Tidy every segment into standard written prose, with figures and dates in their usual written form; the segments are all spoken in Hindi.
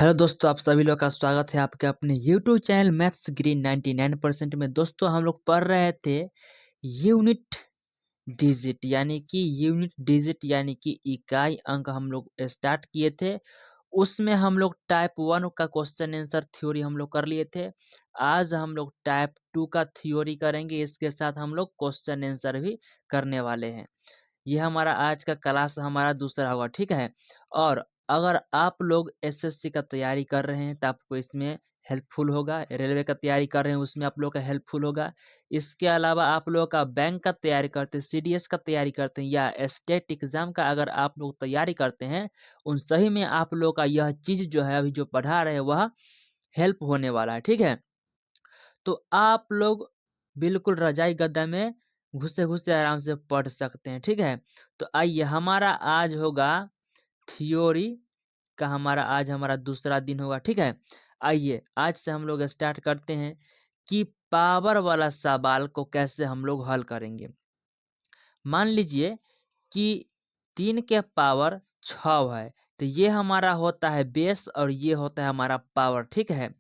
हेलो दोस्तों, आप सभी लोग का स्वागत है आपके अपने यूट्यूब चैनल मैथ्स ग्रीन 99% में। दोस्तों हम लोग पढ़ रहे थे यूनिट यूनिट डिजिट यानी कि इकाई अंक हम लोग स्टार्ट किए थे। उसमें हम लोग टाइप 1 का क्वेश्चन आंसर थ्योरी हम लोग कर लिए थे। आज हम लोग टाइप 2 का थ्योरी करेंगे, इसके साथ हम लोग क्वेश्चन आंसर भी करने वाले हैं। ये हमारा आज का क्लास हमारा दूसरा होगा, ठीक है। और अगर आप लोग एसएससी का तैयारी कर रहे हैं तो आपको इसमें हेल्पफुल होगा। रेलवे का तैयारी कर रहे हैं उसमें आप लोग का हेल्पफुल होगा। इसके अलावा आप लोग का बैंक का तैयारी करते हैं, सीडीएस का तैयारी करते हैं या स्टेट एग्जाम का अगर आप लोग तैयारी करते हैं, उन सही में आप लोग का यह चीज जो है अभी जो पढ़ा रहे हैं वह हेल्प होने वाला है, ठीक है। तो आप लोग बिल्कुल रजाई गद्दा में घुसे घुसे आराम से पढ़ सकते हैं, ठीक है। तो आइए, हमारा आज होगा थ्योरी का, हमारा दूसरा दिन होगा, ठीक है। आइए आज से हम लोग स्टार्ट करते हैं कि पावर वाला सवाल को कैसे हम लोग हल करेंगे। मान लीजिए कि 3 के पावर 6 है, तो ये हमारा होता है बेस और ये होता है हमारा पावर, ठीक है।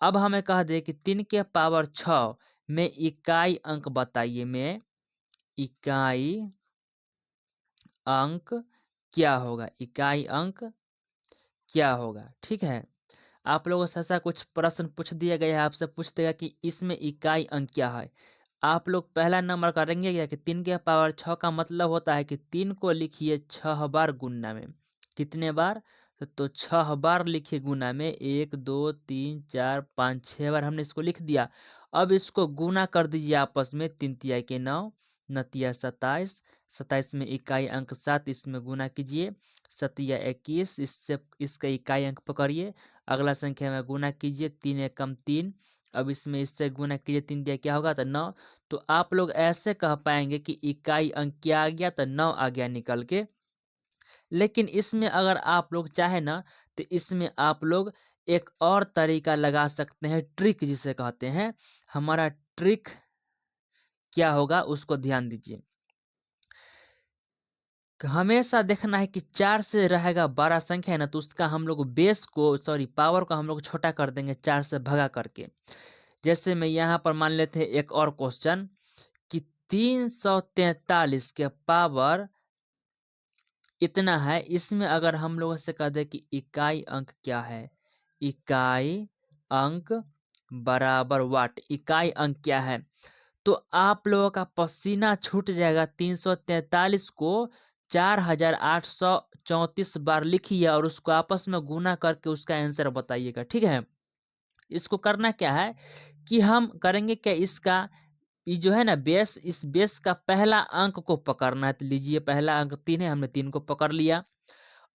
अब हमें कह दे कि 3 के पावर 6 में इकाई अंक बताइए, में इकाई अंक क्या होगा, इकाई अंक क्या होगा, ठीक है। आप लोगों से ऐसा कुछ प्रश्न पूछ दिया गया है, आपसे पूछ देगा कि इसमें इकाई अंक क्या है। आप लोग पहला नंबर करेंगे क्या कि 3 के पावर 6 का मतलब होता है कि 3 को लिखिए 6 बार गुणा में। कितने बार? तो 6 बार लिखिए गुणा में, 1 2 3 4 5 6 बार हमने इसको लिख दिया। अब इसको गुणा कर दीजिए आपस में, 3 तिया के 9, नतिया 27, 27 में इकाई अंक 7, इसमें गुणा कीजिए, सतिया 21, इससे इसका इकाई अंक पकड़िए, अगला संख्या में गुणा कीजिए, 3 एकम 3, अब इसमें इससे गुणा कीजिए, 3 दिया क्या होगा तो 9। तो आप लोग ऐसे कह पाएंगे कि इकाई अंक क्या आ गया, तो 9 आ गया निकल के। लेकिन इसमें अगर आप लोग चाहे ना तो इसमें आप लोग एक और तरीका लगा सकते हैं, ट्रिक जिसे कहते हैं। हमारा ट्रिक क्या होगा उसको ध्यान दीजिए। हमेशा देखना है कि 4 से रहेगा बड़ा संख्या है ना, तो उसका हम लोग पावर को हम लोग छोटा कर देंगे 4 से भगा करके। जैसे मैं यहाँ पर मान लेते हैं एक और क्वेश्चन कि 343 के पावर इतना है, इसमें अगर हम लोगों से कह दे कि इकाई अंक क्या है, इकाई अंक बराबर वाट, इकाई अंक क्या है, तो आप लोगों का पसीना छूट जाएगा। 343 को 4834 बार लिखिए और उसको आपस में गुना करके उसका आंसर बताइएगा, ठीक है। इसको करना क्या है कि हम करेंगे क्या, इसका ये जो है ना बेस, इस बेस का पहला अंक को पकड़ना है। तो लीजिए, पहला अंक 3 है, हमने 3 को पकड़ लिया।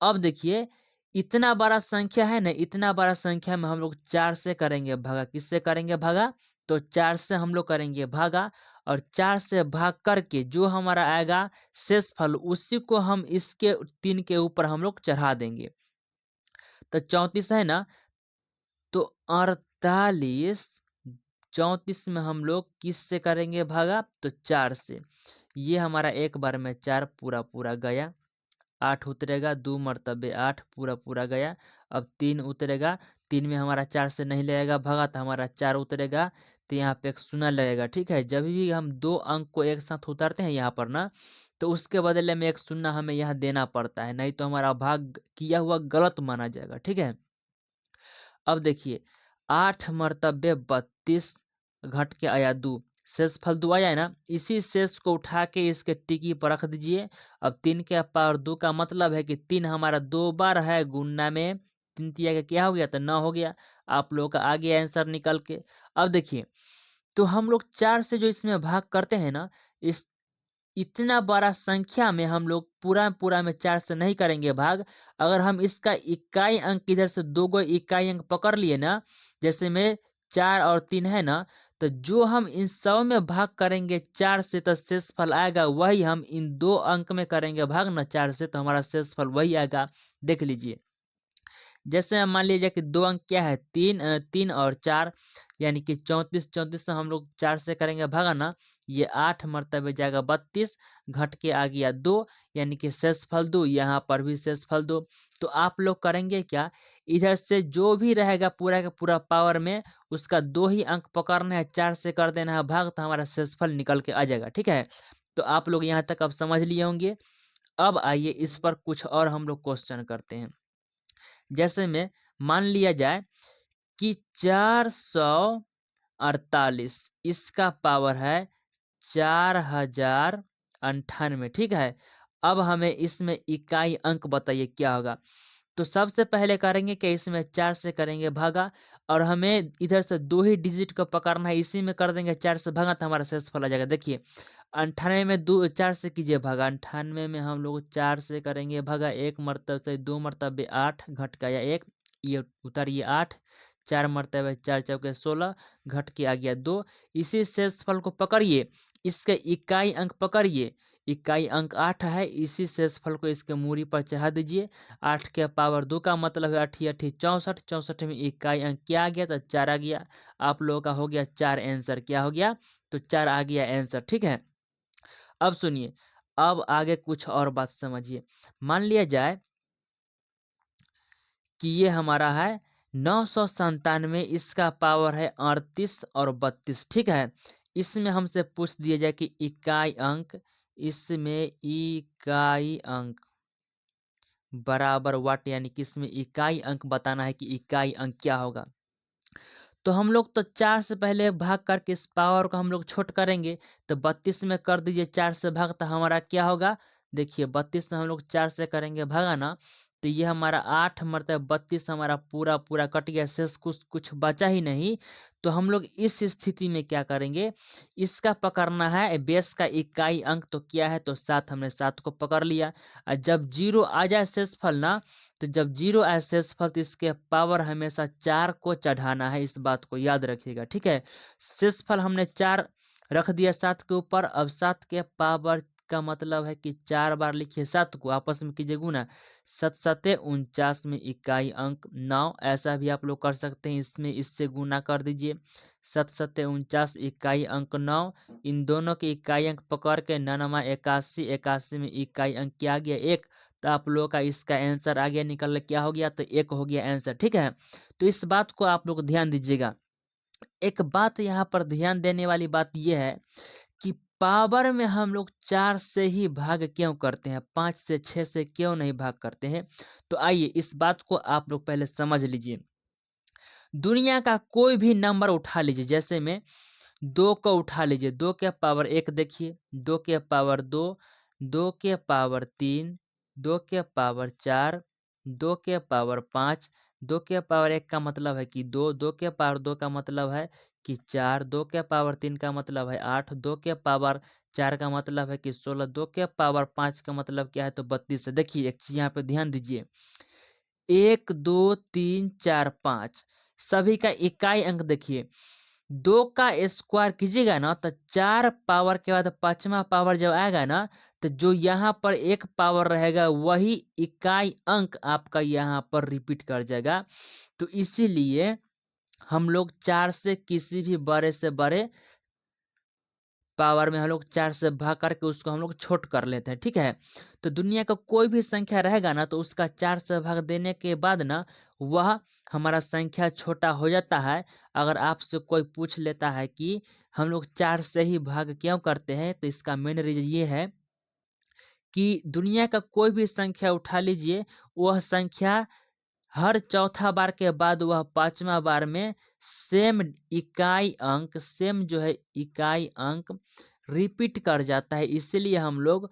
अब देखिए, इतना बड़ा संख्या है ना, इतना बड़ा संख्या में हम लोग 4 से करेंगे भागा। किससे करेंगे भागा? तो 4 से हम लोग करेंगे भागा, और 4 से भाग करके जो हमारा आएगा शेषफल, उसी को हम इसके 3 के ऊपर हम लोग चढ़ा देंगे। तो 34 है ना, तो 48, 34 में हम लोग किस से करेंगे भागा? तो 4 से। ये हमारा एक बार में 4 पूरा पूरा गया, 8 उतरेगा, 2 मरतबे 8 पूरा पूरा गया। अब 3 उतरेगा, 3 में हमारा 4 से नहीं लगेगा भागा, तो हमारा 4 उतरेगा, तो यहाँ पे एक शून्य लगेगा, ठीक है। जब भी हम 2 अंक को एक साथ उतारते हैं यहाँ पर ना, तो उसके बदले में एक शून्य हमें यहाँ देना पड़ता है, नहीं तो हमारा भाग किया हुआ गलत माना जाएगा, ठीक है। अब देखिए, 8 मरतबे 32 घट के आया 2, शेषफल 2 आया है ना, इसी शेष को उठा के इसके टिकी पर रख दीजिए। अब 3 के पावर 2 का मतलब है कि 3 हमारा 2 बार है गुणा में, 3 तिया का क्या हो गया तो 9 हो गया। आप लोगों का आ गया आंसर निकल के। अब देखिए, तो हम लोग 4 से जो इसमें भाग करते हैं ना, इस इतना बड़ा संख्या में हम लोग पूरा पूरा में 4 से नहीं करेंगे भाग। अगर हम इसका इकाई अंक इधर से 2 गो इकाई अंक पकड़ लिए ना, जैसे में 4 और 3 है ना, तो जो हम इन सब में भाग करेंगे 4 से, तो शेषफल आएगा वही हम इन 2 अंक में करेंगे भाग ना 4 से, तो हमारा शेषफल वही आएगा। देख लीजिए, जैसे हम मान लीजिए कि 2 अंक क्या है, 3 और 4, यानी कि 34, 34 से हम लोग 4 से करेंगे भागा ना, ये 8 मर्तबे जाएगा 32, घट के आ गया 2, यानी कि शेषफल 2, यहाँ पर भी शेषफल 2। तो आप लोग करेंगे क्या, इधर से जो भी रहेगा पूरा का पूरा पावर में उसका 2 ही अंक पकड़ना है, 4 से कर देना है भाग, तो हमारा शेषफल निकल के आ जाएगा। ठीक है, तो आप लोग यहाँ तक अब समझ लिए होंगे। अब आइए इस पर कुछ और हम लोग क्वेश्चन करते हैं। जैसे में मान लिया जाए कि 448 इसका पावर है 4098। ठीक है, अब हमें इसमें इकाई अंक बताइए क्या होगा। तो सबसे पहले करेंगे कि इसमें 4 से करेंगे भागा, और हमें इधर से 2 ही डिजिट को पकड़ना है, इसी में कर देंगे 4 से भागा तो हमारा शेषफल आ जाएगा। देखिए 98 में 4 से कीजिए भागा, 98 में हम लोग 4 से करेंगे भागा, 1 मरतब से 2 मरतबे 8, घट का या 1, ये उतारिए 8, 4 मरतबे 4 चौके 16, घट के आ गया 2। इसी शेषफल को पकड़िए, इसके इकाई अंक पकड़िए, इकाई अंक 8 है, इसी शेषफल को इसके मूरी पर चढ़ा दीजिए। 8 के पावर 2 का मतलब है 8 8 64, 64 में इकाई अंक क्या आ गया, तो 4 आ गया। आप लोगों का हो गया 4 आंसर, क्या हो गया, तो 4 आ गया आंसर। ठीक है, अब सुनिए, अब आगे कुछ और बात समझिए। मान लिया जाए कि ये हमारा है 997, इसका पावर है 38 और 32। ठीक है, इसमें हमसे पूछ दिया जाए कि इकाई अंक, इसमें इकाई अंक बराबर वाट, यानी कि इसमें इकाई अंक बताना है कि इकाई अंक क्या होगा। तो हम लोग तो 4 से पहले भाग करके इस पावर को हम लोग छोट करेंगे, तो 32 में कर दीजिए 4 से भाग, तो हमारा क्या होगा, देखिए 32 से हम लोग 4 से करेंगे भागा ना, तो ये हमारा 8 मरतब 32 हमारा पूरा पूरा कट गया, शेष कुछ कुछ बचा ही नहीं। तो हम लोग इस स्थिति में क्या करेंगे, इसका पकड़ना है बेस का इकाई अंक, तो क्या है, तो 7, हमने 7 को पकड़ लिया। और जब 0 आ जाए शेषफल ना, तो जब 0 आए शेषफल तो इसके पावर हमेशा 4 को चढ़ाना है, इस बात को याद रखिएगा। ठीक है, शेषफल हमने 4 रख दिया 7 के ऊपर, अब 7 के पावर का मतलब है कि 4 बार लिखिए 7 को, आपस में कीजिए गुना, 7 सते 49 में इकाई अंक 9, ऐसा भी आप लोग कर सकते हैं, इसमें इससे गुना कर दीजिए, 7 सते 49 इकाई अंक 9, इन दोनों के इकाई अंक पकड़ के 9 81, 81 में इकाई अंक क्या आ गया 1, तो आप लोगों का इसका आंसर आ गया निकल, क्या हो गया, तो 1 हो गया आंसर। ठीक है, तो इस बात को आप लोग ध्यान दीजिएगा। एक बात यहाँ पर ध्यान देने वाली बात यह है कि पावर में हम लोग 4 से ही भाग क्यों करते हैं, 5 से 6 से क्यों नहीं भाग करते हैं। तो आइए इस बात को आप लोग पहले समझ लीजिए। दुनिया का कोई भी नंबर उठा लीजिए, जैसे में 2 को उठा लीजिए, 2 के पावर 1 देखिए, 2 के पावर 2, 2 के पावर 3, 2 के पावर 4, 2 के पावर 5, 2 के पावर 1 का मतलब है कि 2, 2 के पावर 2 का मतलब है कि 4, 2 के पावर 3 का मतलब है 8, 2 के पावर 4 का मतलब है कि 16, 2 के पावर 5 का मतलब क्या है, तो 32 है। देखिए एक चीज यहाँ पे ध्यान दीजिए, 1 2 3 4 5 सभी का इकाई अंक देखिए, 2 का स्क्वायर कीजिएगा ना, तो 4 पावर के बाद 5वां पावर जब आएगा ना, तो जो यहाँ पर एक पावर रहेगा वही इकाई अंक आपका यहाँ पर रिपीट कर जाएगा। तो इसीलिए हम लोग 4 से किसी भी बड़े से बड़े पावर में हम लोग 4 से भाग करके उसको हम लोग छोट कर लेते हैं। ठीक है, तो दुनिया का कोई भी संख्या रहेगा ना, तो उसका 4 से भाग देने के बाद ना वह हमारा संख्या छोटा हो जाता है। अगर आपसे कोई पूछ लेता है कि हम लोग 4 से ही भाग क्यों करते हैं, तो इसका मेन रीजन ये है कि दुनिया का कोई भी संख्या उठा लीजिए, वह संख्या हर चौथा बार के बाद वह 5वां बार में सेम इकाई अंक, सेम जो है इकाई अंक रिपीट कर जाता है। इसीलिए हम लोग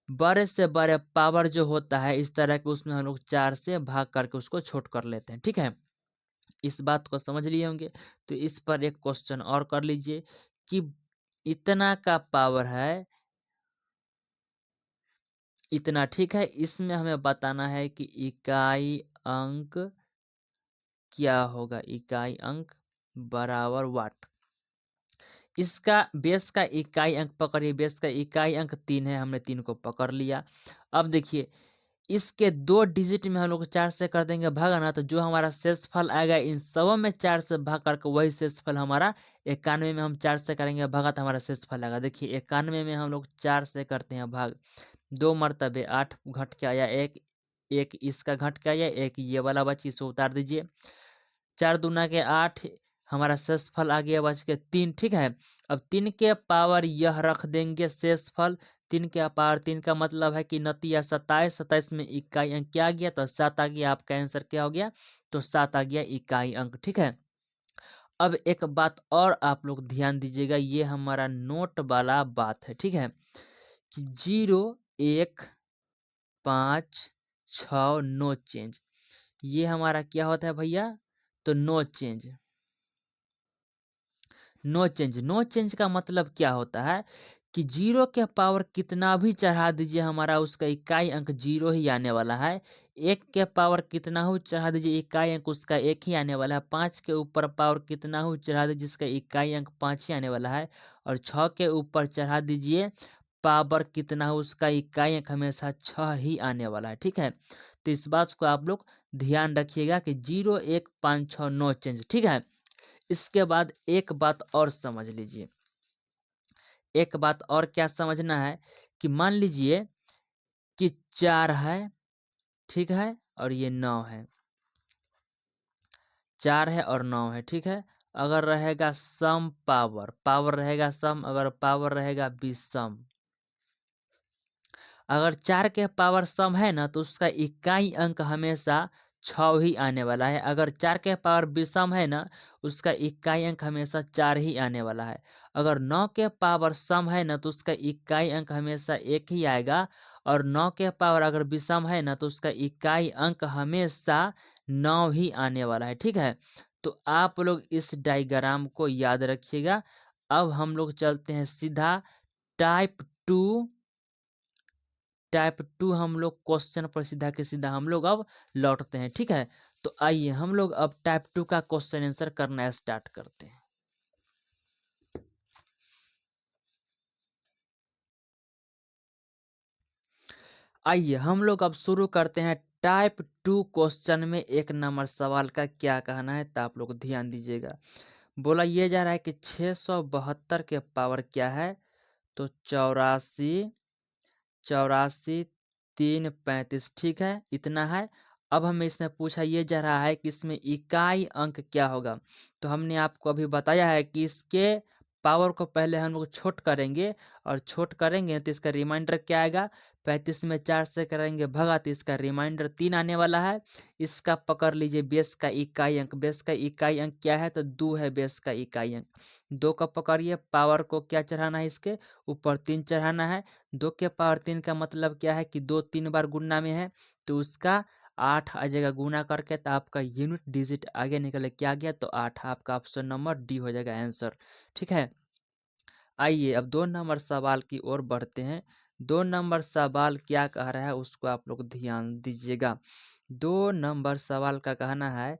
बड़े से बड़े पावर जो होता है इस तरह के, उसमें हम लोग 4 से भाग करके उसको छोट कर लेते हैं। ठीक है, इस बात को समझ लिए होंगे। तो इस पर एक क्वेश्चन और कर लीजिए कि इतना का पावर है इतना। ठीक है, इसमें हमें बताना है कि इकाई अंक क्या होगा, इकाई अंक बराबर वाट। इसका बेस का इकाई अंक पकड़िए, बेस का इकाई अंक 3 है, हमने 3 को पकड़ लिया। अब देखिए इसके 2 डिजिट में हम लोग 4 से कर देंगे भागा ना, तो जो हमारा शेषफल आएगा इन सबों में 4 से भाग करके वही शेषफल हमारा 91 में हम 4 से करेंगे भागा तो हमारा शेषफल आएगा। देखिए 91 में हम लोग 4 से करते हैं भाग, 2 मर्तबे 8 घट के आया, एक इसका घट के आया, एक ये वाला बची, इसको उतार दीजिए। 4 दूना के 8 हमारा शेषफल आ गया बच के 3, ठीक है। अब 3 के पावर यह रख देंगे शेषफल, 3 के पावर 3 का मतलब है कि नतीजा 27, 27 में इकाई अंक क्या आ गया, तो 7 आ गया। आपका आंसर क्या हो गया, तो 7 आ गया इकाई अंक, ठीक है। अब एक बात और आप लोग ध्यान दीजिएगा, ये हमारा नोट वाला बात है, ठीक है, कि 0, 1, 5, 6 नो चेंज, ये हमारा क्या होता है भैया, तो no change. No change, no change का मतलब क्या होता है कि 0 के पावर कितना भी चढ़ा दीजिए हमारा उसका इकाई अंक 0 ही आने वाला है। 1 के पावर कितना हो चढ़ा दीजिए इकाई अंक उसका 1 ही आने वाला है। 5 के ऊपर पावर कितना हो चढ़ा दीजिए जिसका इकाई अंक 5 ही आने वाला है। और 6 के ऊपर चढ़ा दीजिए पावर कितना हो उसका इकाई अंक हमेशा 6 ही आने वाला है, ठीक है। तो इस बात को आप लोग ध्यान रखिएगा कि 0, 1, 5, 6 नो चेंज, ठीक है। इसके बाद एक बात और समझ लीजिए, एक बात और क्या समझना है कि मान लीजिए कि 4 है, ठीक है, और ये 9 है, 4 है और 9 है, ठीक है। अगर रहेगा सम पावर, पावर रहेगा सम, अगर पावर रहेगा विषम, अगर 4 के पावर सम है ना तो उसका इकाई अंक हमेशा 6 ही आने वाला है। अगर 4 के पावर विषम है ना उसका इकाई अंक हमेशा 4 ही आने वाला है। अगर 9 के पावर सम है ना तो उसका इकाई अंक हमेशा 1 ही आएगा। और 9 के पावर अगर विषम है ना तो उसका इकाई अंक हमेशा 9 ही आने वाला है, ठीक है। तो आप लोग इस डायग्राम को याद रखिएगा। अब हम लोग चलते हैं सीधा टाइप 2, टाइप 2 हम लोग क्वेश्चन पर सीधा के सीधा हम लोग अब लौटते हैं, ठीक है। तो आइए हम लोग अब टाइप 2 का क्वेश्चन आंसर करना स्टार्ट करते हैं। आइए हम लोग अब शुरू करते हैं टाइप 2 क्वेश्चन में 1 नंबर सवाल का क्या कहना है, तो आप लोग ध्यान दीजिएगा। बोला ये जा रहा है कि 672 के पावर क्या है, तो 84, 84, 3, 35, ठीक है, इतना है। अब हमें इसमें पूछा ये जा रहा है कि इसमें इकाई अंक क्या होगा। तो हमने आपको अभी बताया है कि इसके पावर को पहले हम लोग छोट करेंगे, और छोट करेंगे तो इसका रिमाइंडर क्या आएगा, 35 में 4 से करेंगे भगा तो इसका रिमाइंडर 3 आने वाला है। इसका पकड़ लीजिए बेस का इकाई अंक, बेस का इकाई अंक क्या है, तो 2 है बेस का इकाई अंक। 2 का पकड़िए, पावर को क्या चढ़ाना है, इसके ऊपर 3 चढ़ाना है। 2 के पावर 3 का मतलब क्या है कि 2 3 बार गुणा में है, तो उसका 8 आ जाएगा गुणा करके, तो आपका यूनिट डिजिट आगे निकले क्या गया, तो 8, आपका ऑप्शन नंबर डी हो जाएगा आंसर, ठीक है। आइए अब 2 नंबर सवाल की ओर बढ़ते हैं। 2 नंबर सवाल क्या कह रहा है उसको आप लोग ध्यान दीजिएगा। 2 नंबर सवाल का कहना है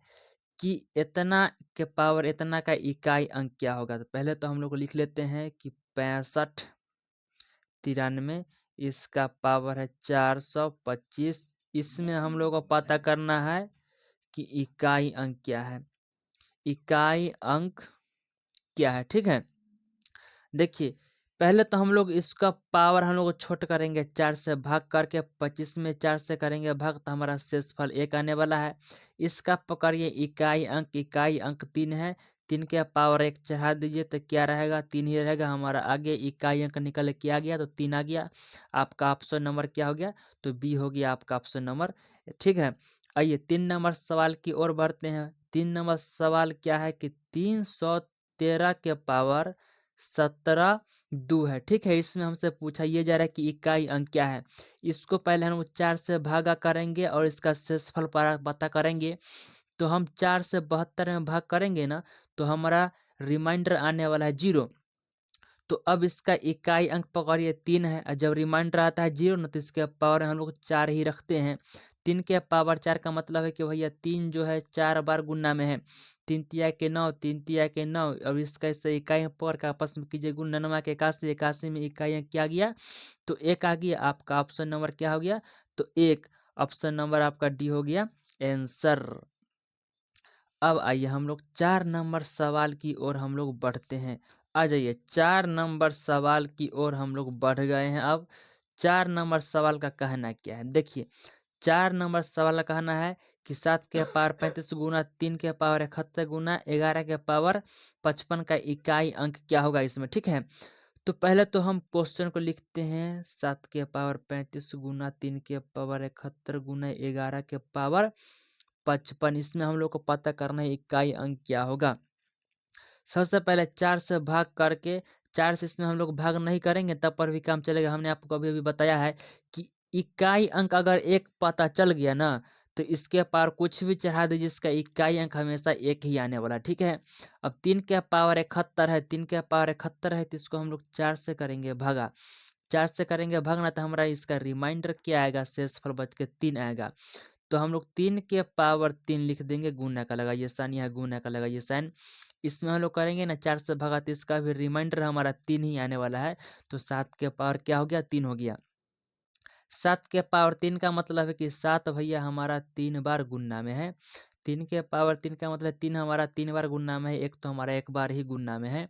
कि इतना के पावर इतना का इकाई अंक क्या होगा। तो पहले तो हम लोग लिख लेते हैं कि 65, 93, इसका पावर है 425। इसमें हम लोग को पता करना है कि इकाई अंक क्या है, इकाई अंक क्या है, ठीक है। देखिए पहले तो हम लोग इसका पावर हम लोग छोट करेंगे, 4 से भाग करके 25 में 4 से करेंगे भाग तो हमारा शेषफल 1 आने वाला है। इसका पकड़िए इकाई अंक, इकाई अंक 3 है, 3 के पावर 1 चढ़ा दीजिए तो क्या रहेगा, 3 ही रहेगा हमारा। आगे इकाई अंक निकल के आ गया तो 3 आ गया। आपका ऑप्शन नंबर क्या हो गया, तो बी हो गया आपका ऑप्शन नंबर, ठीक है। आइए 3 नंबर सवाल की ओर बढ़ते हैं। 3 नंबर सवाल क्या है कि 313 के पावर 17 2 है, ठीक है। इसमें हमसे पूछा ये जा रहा है कि इकाई अंक क्या है। इसको पहले हम 4 से भागा करेंगे और इसका शेषफल पता करेंगे। तो हम 4 से 72 में भाग करेंगे ना तो हमारा रिमाइंडर आने वाला है 0। तो अब इसका इकाई अंक पकड़िए 3 है, और जब रिमाइंडर आता है 0 ना तो इसके पावर हम लोग 4 ही रखते हैं। 3 के पावर 4 का मतलब है कि भैया 3 जो है 4 बार गुना में है, 3 तिया के 9, 3 तिया के 9, और इसका इससे इकाई अंक पकड़ का आपस में कीजिए गुण, 9 के 81, 81 में इकाई अंक क्या गया, तो 1 आ गया। आपका ऑप्शन नंबर क्या हो गया, तो 1। ऑप्शन नंबर आपका डी हो गया आंसर। अब आइए हम लोग 4 नंबर सवाल की ओर हम लोग बढ़ते हैं। आ जाइए 4 नंबर सवाल की ओर हम लोग बढ़ गए हैं। अब 4 नंबर सवाल का कहना क्या है? देखिए 4 नंबर सवाल का कहना है कि 7 के पावर 35 गुना 3 के पावर 71 गुना 11 के पावर 55 का इकाई अंक क्या होगा इसमें, ठीक है? तो पहले तो हम क्वेश्चन को लिखते हैं 7 के पावर 35 गुना 3 के पावर 71 गुना 11 के पावर 55। इसमें हम लोग को पता करना है इकाई अंक क्या होगा। सबसे पहले 4 से भाग करके 4 से इसमें हम लोग भाग नहीं करेंगे तब पर भी काम चलेगा। हमने आपको अभी-अभी बताया है कि इकाई अंक अगर 1 पता चल गया ना तो इसके पार कुछ भी चढ़ा दीजिए, इसका इकाई अंक हमेशा 1 ही आने वाला है, ठीक है? अब 3 के पावर 71 है, 3 के पावर 71 है तो इसको हम लोग 4 से करेंगे भागा। 4 से करेंगे भागना तो हमारा इसका रिमाइंडर क्या आएगा? शेषफल बच के 3 आएगा। तो हम लोग 3 के पावर 3 लिख देंगे, गुणा का लगाइए साइन, यहाँ गुणा का लगाइए साइन। इसमें हम लोग करेंगे ना 4 से भागा तो इसका भी रिमाइंडर हमारा 3 ही आने वाला है। तो 7 के पावर क्या हो गया? 3 हो गया। 7 के पावर 3 का मतलब है कि 7 भैया हमारा 3 बार गुणा में है। 3 के पावर 3 का मतलब 3 हमारा 3 बार गुणा में है, 1 तो हमारा 1 बार ही गुणा में है।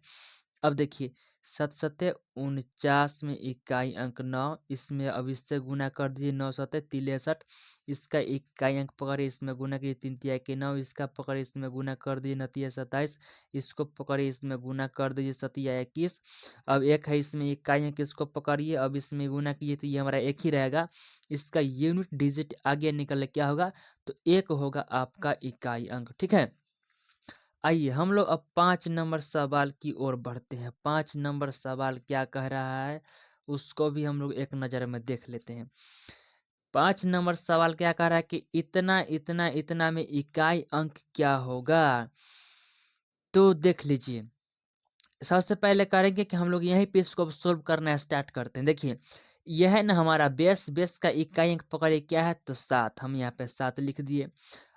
अब देखिए 7 सत्ते 49 में इकाई अंक 9, इसमें अब इससे गुना कर दीजिए 9 सत्ते 63, इसका इकाई अंक पकड़िए इसमें गुना कीजिए 3 तिया के 9, इसका पकड़िए इसमें गुना कर दीजिए 9 तिया 27, इसको पकड़िए इसमें गुना कर दीजिए 7 21। अब एक है इसमें इकाई अंक, इसको पकड़िए अब इसमें गुना कीजिए तो ये हमारा 1 ही रहेगा। इसका यूनिट डिजिट आगे निकल क्या होगा? तो 1 होगा आपका इकाई अंक, ठीक है? आइए हम लोग अब 5 नंबर सवाल की ओर बढ़ते हैं। 5 नंबर सवाल क्या कह रहा है उसको भी हम लोग एक नज़र में देख लेते हैं। 5 नंबर सवाल क्या कह रहा है कि इतना इतना इतना में इकाई अंक क्या होगा? तो देख लीजिए, सबसे पहले करेंगे कि हम लोग यहीं पे इसको सोल्व करना स्टार्ट करते हैं। देखिए यह है ना हमारा बेस, बेस का इकाई अंक पकड़िए क्या है? तो 7, हम यहाँ पे 7 लिख दिए।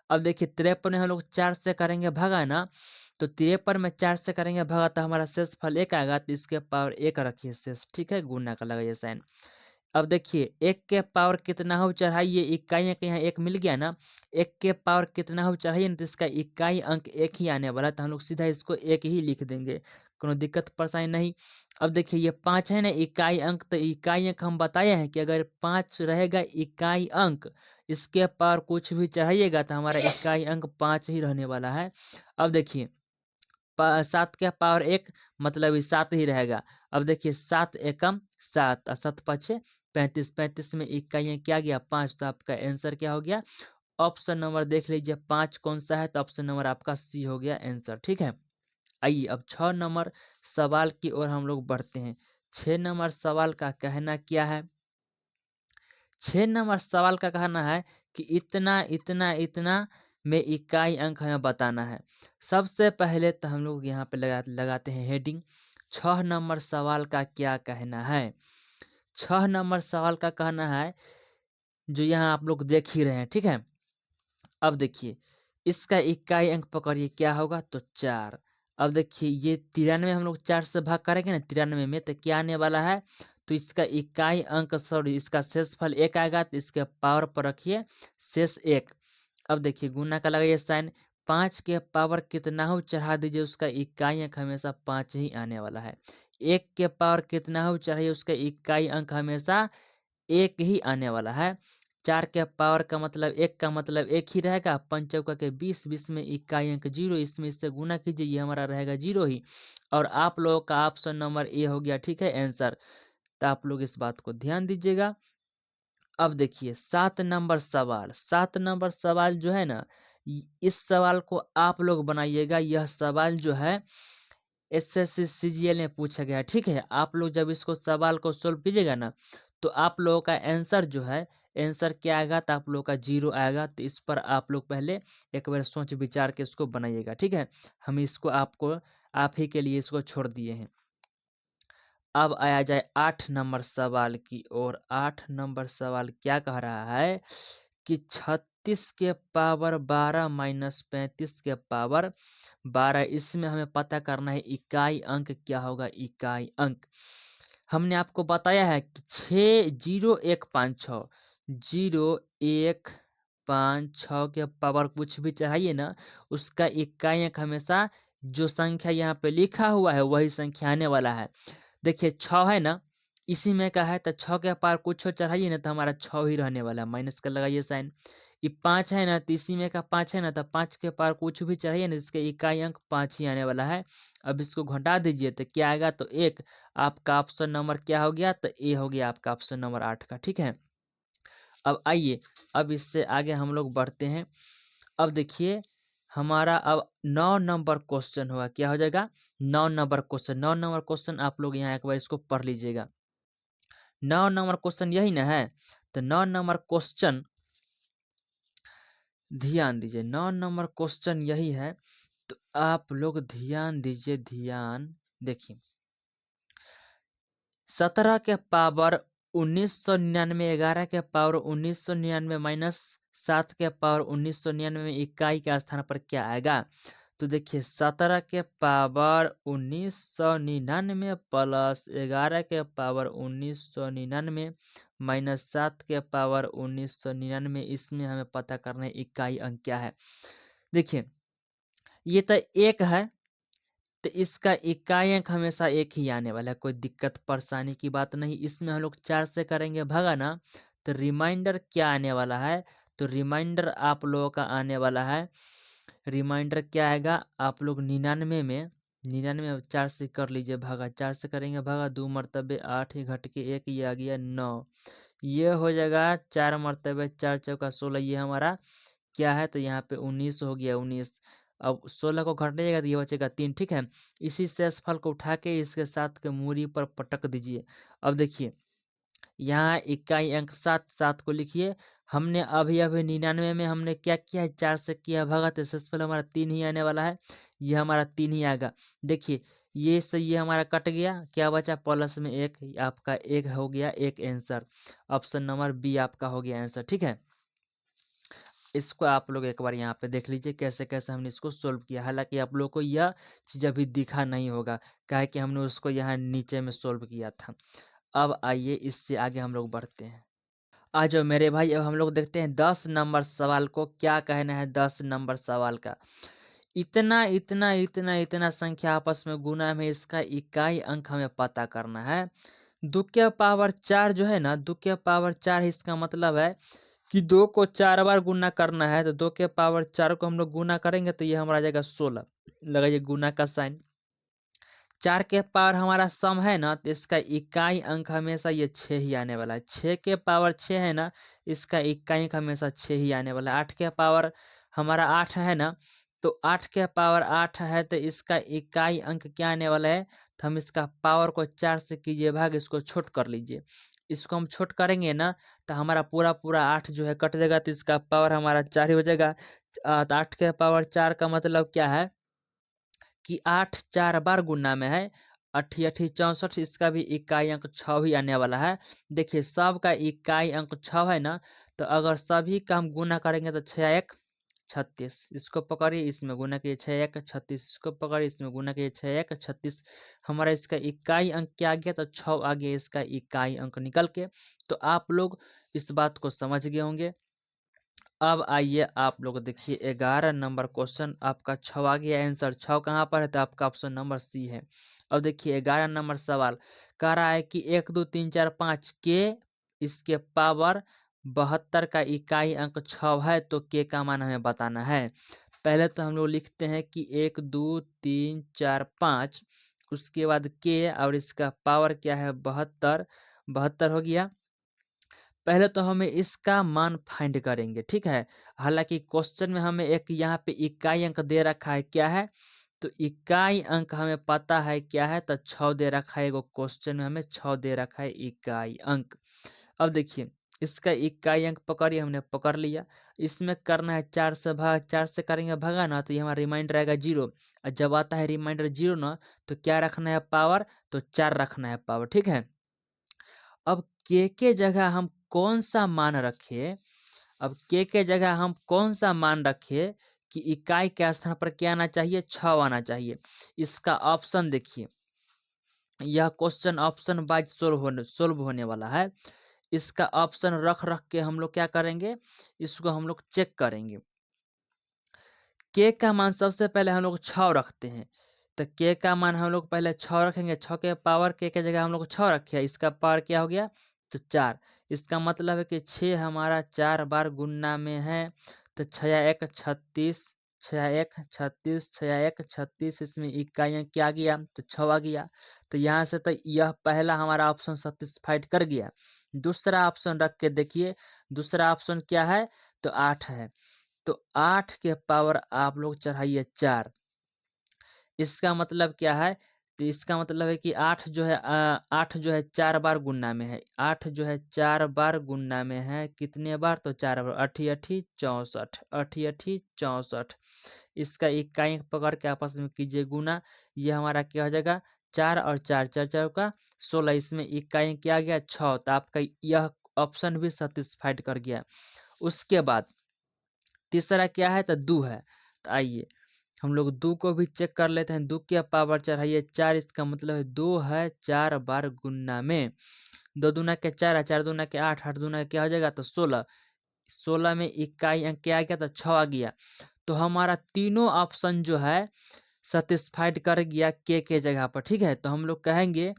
अब देखिए 53 में हम लोग 4 से करेंगे भगा ना, तो 53 में 4 से करेंगे भगा तो हमारा शेषफल 1 आएगा, तो इसके पावर 1 रखिए शेष, ठीक है? गुणा का लगाइए साइन। अब देखिए 1 के पावर कितना हो चढ़ाइए, इकाई अंक यहाँ 1 मिल गया ना, 1 के पावर कितना हो चढ़ाइए ना तो इसका इकाई अंक 1 ही आने वाला है, तो हम लोग सीधा इसको 1 ही लिख देंगे, कोनो दिक्कत परेशानी नहीं। अब देखिए ये 5 है ना इकाई अंक, तो इकाई अंक हम बताए हैं कि अगर 5 रहेगा इकाई अंक, इसके पावर कुछ भी चढ़ाइएगा तो हमारा इकाई अंक 5 ही रहने वाला है। अब देखिए 7 का पावर 1 मतलब ये 7 ही रहेगा। अब देखिए 7 एकम 7 और 7 पछे 35, 35 में इकाइयाँ क्या गया? 5, तो आपका आंसर क्या हो गया? ऑप्शन नंबर देख लीजिए 5 कौन सा है? तो ऑप्शन नंबर आपका सी हो गया आंसर, ठीक है? आइए अब 6 नंबर सवाल की ओर हम लोग बढ़ते हैं। 6 नंबर सवाल का कहना क्या है? 6 नंबर सवाल का कहना है कि इतना इतना इतना में इकाई अंक हमें बताना है। सबसे पहले तो हम लोग यहाँ पे लगाते हैं हेडिंग। 6 नंबर सवाल का क्या कहना है? 6 नंबर सवाल का कहना है जो यहाँ आप लोग देख ही रहे हैं, ठीक है? अब देखिए इसका इकाई अंक पकड़िए क्या होगा? तो 4। अब देखिए ये 93 हम लोग 4 से भाग करेंगे ना 93 में तो क्या आने वाला है? तो इसका इकाई अंक सॉरी इसका शेषफल 1 आएगा, तो इसके पावर पर रखिए शेष 1। अब देखिए गुणा का लगाइए साइन, 5 के पावर कितना हो चढ़ा दीजिए, उसका इकाई अंक हमेशा 5 ही आने वाला है। 1 के पावर कितना हो चढ़ाइए, उसका इकाई अंक हमेशा 1 ही आने वाला है। 4 के पावर का मतलब 1 का मतलब 1 ही रहेगा। 5 चौका के 20, 20 में इकाई अंक 0, इसमें इससे गुणा कीजिए ये हमारा रहेगा 0 ही। और आप लोगों का ऑप्शन नंबर ए हो गया, ठीक है आंसर। तो आप लोग इस बात को ध्यान दीजिएगा। अब देखिए 7 नंबर सवाल, 7 नंबर सवाल जो है ना इस सवाल को आप लोग बनाइएगा। यह सवाल जो है एसएससी सीजीएल में पूछा गया है, ठीक है? आप लोग जब इसको सवाल को सोल्व कीजिएगा ना तो आप लोगों का आंसर जो है आंसर क्या आएगा? तो आप लोगों का 0 आएगा। तो इस पर आप लोग पहले एक बार सोच विचार के इसको बनाइएगा, ठीक है? हम इसको आपको आप ही के लिए इसको छोड़ दिए हैं। अब आया जाए 8 नंबर सवाल की ओर। 8 नंबर सवाल क्या कह रहा है कि 36 के पावर 12 माइनस 35 के पावर 12, इसमें हमें पता करना है इकाई अंक क्या होगा? इकाई अंक हमने आपको बताया है कि 60156 0 1, 5, 6 के पावर कुछ भी चढ़ाइए ना, उसका इकाई अंक हमेशा जो संख्या यहाँ पे लिखा हुआ है वही संख्या आने वाला है। देखिए 6 है ना, इसी में का है तो 6 के पावर कुछ चढ़ाइए ना तो हमारा 6 ही रहने वाला है, माइनस का लगाइए साइन। ये 5 है ना, तो इसी में का 5 है ना, तो 5 के पावर कुछ भी चढ़ाइए ना, इसके इकाई अंक 5 ही आने वाला है। अब इसको घटा दीजिए तो क्या आएगा, तो 1 आपका ऑप्शन नंबर क्या हो गया, तो ए हो गया आपका ऑप्शन नंबर 8 का। ठीक है, अब आइए, अब इससे आगे हम लोग बढ़ते हैं। अब देखिए हमारा अब 9 नंबर क्वेश्चन होगा, क्या हो जाएगा, 9 नंबर क्वेश्चन। 9 नंबर क्वेश्चन आप लोग यहाँ एक बार इसको पढ़ लीजिएगा। 9 नंबर क्वेश्चन यही ना है, तो 9 नंबर क्वेश्चन ध्यान दीजिए, 9 नंबर क्वेश्चन यही है, तो आप लोग ध्यान दीजिए, ध्यान देखिए। 17 के पावर 1999, 11 के पावर 1999 माइनस 7 के पावर 1999 में इकाई के स्थान पर क्या आएगा। तो देखिए 17 के पावर 1999 प्लस 11 के पावर 1999 माइनस 7 के पावर 1999, इसमें हमें पता करना है इकाई अंक क्या है। देखिए ये तो एक है, तो इसका इकाई अंक हमेशा एक ही आने वाला है, कोई दिक्कत परेशानी की बात नहीं। इसमें हम लोग 4 से करेंगे भगाना, तो रिमाइंडर क्या आने वाला है, तो रिमाइंडर आप लोगों का आने वाला है, रिमाइंडर क्या आएगा, आप लोग 99 में 4 से कर लीजिए भागा, 4 से करेंगे भागा, 2 मरतबे 8 ही घट के 1, ये आ गया 9, ये हो जाएगा 4 मरतबे 4 चौका 16, ये हमारा क्या है, तो यहाँ पे 19 हो गया 19। अब 16 को घटाइएगा तो ये बचेगा 3। ठीक है, इसी शेषफल को उठा के इसके साथ के मूरी पर पटक दीजिए। अब देखिए यहाँ इकाई अंक 7, 7 को लिखिए। हमने अभी अभी 99 में हमने क्या किया है, 4 से किया भागा, तो शेषफल हमारा 3 ही आने वाला है, ये हमारा 3 ही आएगा। देखिए ये से ये हमारा कट गया, क्या बचा प्लस में 1, आपका 1 हो गया, एक आंसर, ऑप्शन नंबर बी आपका हो गया आंसर। ठीक है, इसको आप लोग एक बार यहाँ पे देख लीजिए कैसे कैसे हमने इसको सोल्व किया। हालांकि आप लोग को यह चीज़ अभी दिखा नहीं होगा, काहे कि हमने उसको यहाँ नीचे में सोल्व किया था। अब आइए इससे आगे हम लोग बढ़ते हैं। आ जाओ मेरे भाई, अब हम लोग देखते हैं 10 नंबर सवाल को, क्या कहना है 10 नंबर सवाल का। इतना इतना इतना इतना संख्या आपस में गुना में इसका इकाई अंक हमें पता करना है। 2 के पावर 4 जो है ना, 2 के पावर 4 इसका मतलब है कि 2 को 4 बार गुना करना है, तो 2 के पावर 4 को हम लोग गुना करेंगे तो ये हमारा आ जाएगा 16, लगाइए गुना का साइन। 4 के पावर हमारा सम है ना, तो इसका इकाई अंक हमेशा ये 6 ही आने वाला है। 6 के पावर 6 है ना, इसका इकाई अंक हमेशा 6 ही आने वाला है। 8 के पावर हमारा 8 है ना, तो 8 के पावर 8 है, तो इसका इकाई अंक क्या आने वाला है, तो हम इसका पावर को 4 से कीजिए भाग, इसको छोट कर लीजिए। इसको हम छोट करेंगे ना, तो हमारा पूरा पूरा 8 जो है कट जाएगा, तो इसका पावर हमारा 4 ही हो जाएगा। तो 8 के पावर 4 का मतलब क्या है कि 8 4 बार गुना में है, 8 8 64, इसका भी इकाई अंक 6 ही आने वाला है। देखिए सब का इकाई अंक 6 है ना, तो अगर सभी का हम गुना करेंगे तो 6 1 36, इसको पकड़िए इसमें गुना किए 6 1 36, इसको पकड़िए इसमें गुना किए 6 1 36, हमारा इसका इकाई अंक क्या आ गया, तो 6 आ गया इसका इकाई अंक निकल के। तो आप लोग इस बात को समझ गए होंगे। अब आइए आप लोग देखिए 11 नंबर क्वेश्चन आपका 6 आ गया आंसर, 6 कहाँ पर है, तो आपका ऑप्शन नंबर सी है। अब देखिए 11 नंबर सवाल कह रहा है कि 1 2 3 4 5 के इसके पावर 72 का इकाई अंक 6 है, तो के का मान हमें बताना है। पहले तो हम लोग लिखते हैं कि 1 2 3 4 5, उसके बाद के और इसका पावर क्या है 72, 72 हो गया। पहले तो हमें इसका मान फाइंड करेंगे, ठीक है। हालांकि क्वेश्चन में हमें एक यहाँ पे इकाई अंक दे रखा है, क्या है, तो इकाई अंक हमें पता है क्या है, तो 6 दे रखा है, एगो क्वेश्चन में हमें 6 दे रखा है इकाई अंक। अब देखिए इसका इकाई अंक पकड़िए, हमने पकड़ लिया। इसमें करना है 4 से भाग, 4 से करेंगे भगाना, तो ये हमारा रिमाइंडर आएगा 0। और जब आता है रिमाइंडर 0 ना, तो क्या रखना है पावर, तो 4 रखना है पावर, ठीक है। अब के जगह हम कौन सा मान रखे, अब के जगह हम कौन सा मान रखे कि इकाई के स्थान पर क्या आना चाहिए, 6 आना चाहिए। इसका ऑप्शन देखिए, यह क्वेश्चन ऑप्शन वाइज सोल्व होने वाला है। इसका ऑप्शन रख के हम लोग क्या करेंगे, इसको हम लोग चेक करेंगे। के का मान सबसे पहले हम लोग 6 रखते हैं, तो के का मान हम लोग पहले 6 रखेंगे। 6 के पावर के जगह हम लोग 6 रखे हैं, इसका पावर क्या हो गया, तो 4। इसका मतलब है कि 6 हमारा 4 बार गुणा में है, तो 6 या 1 36, 6 या 1 36, 6 या 1 36, इसमें इकाइयाँ क्या आ गया, तो 6 आ गया। तो यहाँ से तो यह पहला हमारा ऑप्शन सेटिस्फाइड कर गया। दूसरा ऑप्शन रख के देखिए, दूसरा ऑप्शन क्या है, तो 8 है। तो 8 के पावर आप लोग चढ़ाइए 4। इसका मतलब क्या है, तो इसका मतलब है कि 8 जो है 8 जो है 4 बार गुणा में है। 8 जो है 4 बार गुणा में है, कितने बार, तो 4 बार। 8 8 64, 8 8 64। इसका इकाई पकड़ के आपस में कीजिए गुना, ये हमारा क्या हो जाएगा, 4 और 4 4 4 का 16। इसमें इकाई क्या गया, 6। तो आपका यह ऑप्शन भी सेटिस्फाइड कर गया। उसके बाद तीसरा क्या है, तो 2 है। तो आइए हम लोग 2 को भी चेक कर लेते हैं। 2 की पावर चढ़ाइए 4, इसका मतलब है 2 है 4 बार गुणा में। 2 दूना के 4 है, 4 दूना के 8, 8 दूना क्या हो जाएगा, तो 16। 16 में इकाई अंक क्या आ गया, तो 6 आ गया। तो हमारा तीनों ऑप्शन जो है सेटिस्फाइड कर गया के जगह पर, ठीक है। तो हम लोग कहेंगे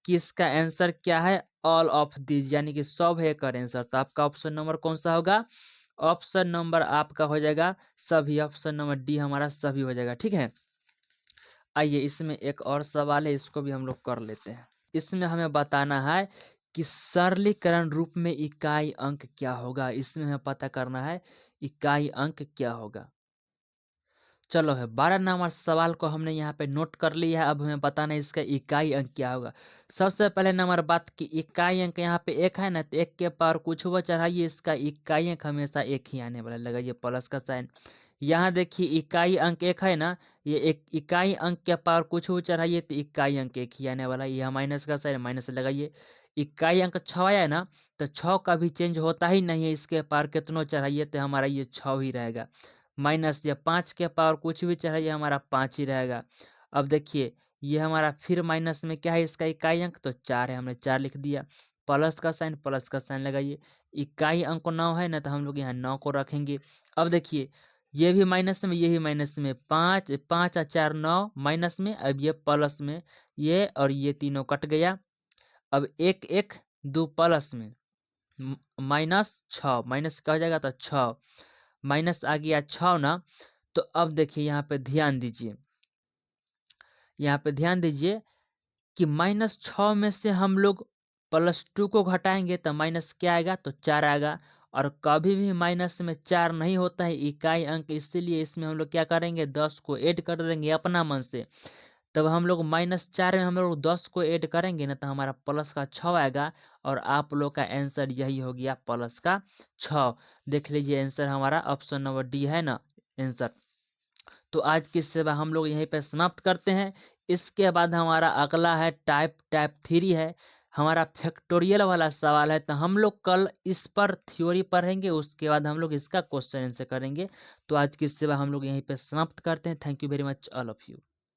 कि इसका आंसर क्या है, ऑल ऑफ दिस, यानी कि सब है कर आंसर। तो आपका ऑप्शन नंबर कौन सा होगा, ऑप्शन नंबर आपका हो जाएगा सभी। ऑप्शन नंबर डी हमारा सभी हो जाएगा, ठीक है। आइए इसमें एक और सवाल है, इसको भी हम लोग कर लेते हैं। इसमें हमें बताना है कि सरलीकरण रूप में इकाई अंक क्या होगा। इसमें हमें पता करना है इकाई अंक क्या होगा। चलो है 12 नंबर सवाल को हमने यहाँ पे नोट कर लिया है। अब हमें बताना है इसका इकाई अंक क्या होगा। सबसे पहले नंबर बात की इकाई अंक यहाँ पे 1 है ना, तो 1 के पावर कुछ हुआ चढ़ाइए, इसका इकाई अंक हमेशा 1 ही आने वाला, लगाइए प्लस का साइन। यहाँ देखिए इकाई अंक 1 है ना, ये एक इकाई अंक के पावर कुछ हुआ चढ़ाइए तो इकाई अंक 1 ही आने वाला है। यहाँ माइनस का साइन, माइनस लगाइए। इकाई अंक 6 आया है ना, तो 6 का भी चेंज होता ही नहीं है, इसके पावर कितनों चढ़ाइए तो हमारा ये 6 ही रहेगा। माइनस या 5 के पावर कुछ भी चढ़ाइए हमारा 5 ही रहेगा। अब देखिए ये हमारा फिर माइनस में क्या है, इसका इकाई अंक तो 4 है, हमने 4 लिख दिया। प्लस का साइन, प्लस का साइन लगाइए। इकाई अंक 9 है ना, तो हम लोग यहाँ 9 को रखेंगे। अब देखिए ये भी माइनस में, ये भी माइनस में, 5 5 और 4 9 माइनस में, अब ये प्लस में, ये और ये तीनों कट गया। अब 1 1 2 प्लस में, -6 माइनस का हो जाएगा तो 6, माइनस आ गया 6 ना। तो अब देखिए यहाँ पे ध्यान दीजिए, यहाँ पे ध्यान दीजिए कि -6 में से हम लोग +2 को घटाएंगे तो माइनस क्या आएगा, तो 4 आएगा। और कभी भी माइनस में 4 नहीं होता है इकाई अंक, इसीलिए इसमें हम लोग क्या करेंगे, 10 को ऐड कर देंगे अपना मन से। तब हम लोग -4 में हम लोग 10 को ऐड करेंगे ना, तो हमारा प्लस का 6 आएगा। और आप लोग का आंसर यही हो गया, प्लस का 6। देख लीजिए आंसर हमारा ऑप्शन नंबर डी है ना आंसर। तो आज की सेवा हम लोग यहीं पे समाप्त करते हैं। इसके बाद हमारा अगला है टाइप 3 है, हमारा फैक्टोरियल वाला सवाल है। तो हम लोग कल इस पर थ्योरी पढ़ेंगे, उसके बाद हम लोग इसका क्वेश्चन आंसर करेंगे। तो आज की सेवा हम लोग यहीं पे समाप्त करते हैं। Thank you very much all of you.